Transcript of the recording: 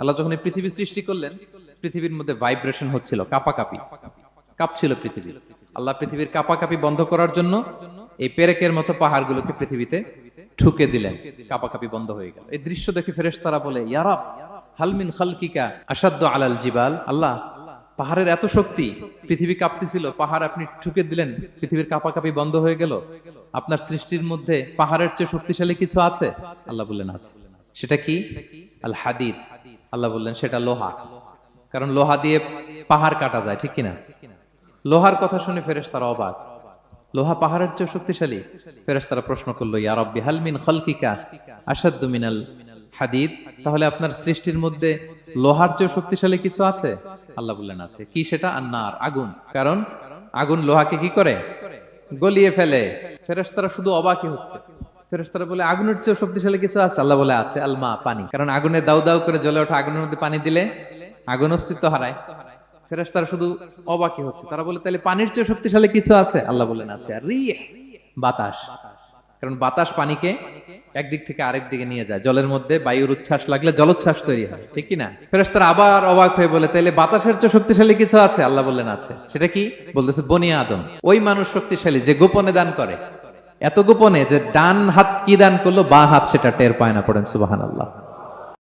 আল্লাহ যখন এই পৃথিবী সৃষ্টি করলেন, পৃথিবীর মধ্যে ভাইব্রেশন হচ্ছিল, কাঁপাকাঁপি, কাঁপছিল পৃথিবী। আল্লাহ পৃথিবীর কাঁপাকাঁপি বন্ধ করার জন্য এই পেরেকের মতো পাহাড়গুলোকে পৃথিবীতে ঠুকে দিলেন, কাঁপাকাঁপি বন্ধ হয়ে গেল। এই দৃশ্য দেখে ফেরেশতারা বলে, ইয়া রাব হাল মিন খালকিকা আশাদ্দু আলাল জিবাল। আল্লাহ, পাহাড়ের এত শক্তি, পৃথিবী কাঁপতেছিল, পাহাড় আপনি ঠুকে দিলেন, পৃথিবীর কাঁপাকাঁপি বন্ধ হয়ে গেল। আপনার সৃষ্টির মধ্যে পাহাড়ের চেয়ে শক্তিশালী কিছু আছে? আল্লাহ বললেন আছে। সেটা কি? আল হাদিদ। আল্লাহ বললেন সেটা লোহা, কারণ লোহা দিয়ে পাহাড় কাটা যায়, ঠিক কিনা? লোহার কথা শুনে ফেরেশতারা অবাক, লোহা পাহাড়ের চেয়ে শক্তিশালী? ফেরেশতারা প্রশ্ন করলো, ইয়া রাব্বি হাল মিন খালকিকা আশাদ্দু মিনাল হাদিদ। তাহলে আপনার সৃষ্টির মধ্যে লোহার চেয়ে শক্তিশালী কিছু আছে? আল্লাহ বললেন আছে। কি সেটা? আন্নার, আগুন। কারণ আগুন লোহাকে কি করে? গলিয়ে ফেলে। ফেরেশতারা শুধু অবাকই হচ্ছে। ফেরেশতারা বলে, আগুনের চেয়ে শক্তিশালী কিছু আছে? আল্লাহ বলে আছে, আলমা, পানি। কারণ আগুনে দাউ দাউ করে জ্বলে ওঠা আগুনের মধ্যে পানি দিলে আগুন অস্তিত্ব হারায়। ফেরেশতারা শুধু অবাকই হচ্ছে। তারা বলে, তাহলে পানির চেয়ে শক্তিশালী কিছু আছে? আল্লাহ বলেন আছে। আর রিহ, বাতাস। কারণ বাতাস পানিকে একদিক থেকে আরেক দিকে নিয়ে যায়। জলের মধ্যে বায়ুর উচ্ছ্বাস লাগলে জলোচ্ছ্বাস তৈরি হয়, ঠিক কি না? ফেরেশতারা আবার অবাক হয়ে বলে, তাহলে বাতাসের চেয়ে শক্তিশালী কিছু আছে? আল্লাহ বললেন আছে। সেটা কি? বলতেছে বনি আদম। ওই মানুষ শক্তিশালী যে গোপনে দান করে, এত গোপনে যে ডান হাত কি দান করলো, বাঁ হাত সেটা টের পায় না। পড়েন সুবহানাল্লাহ।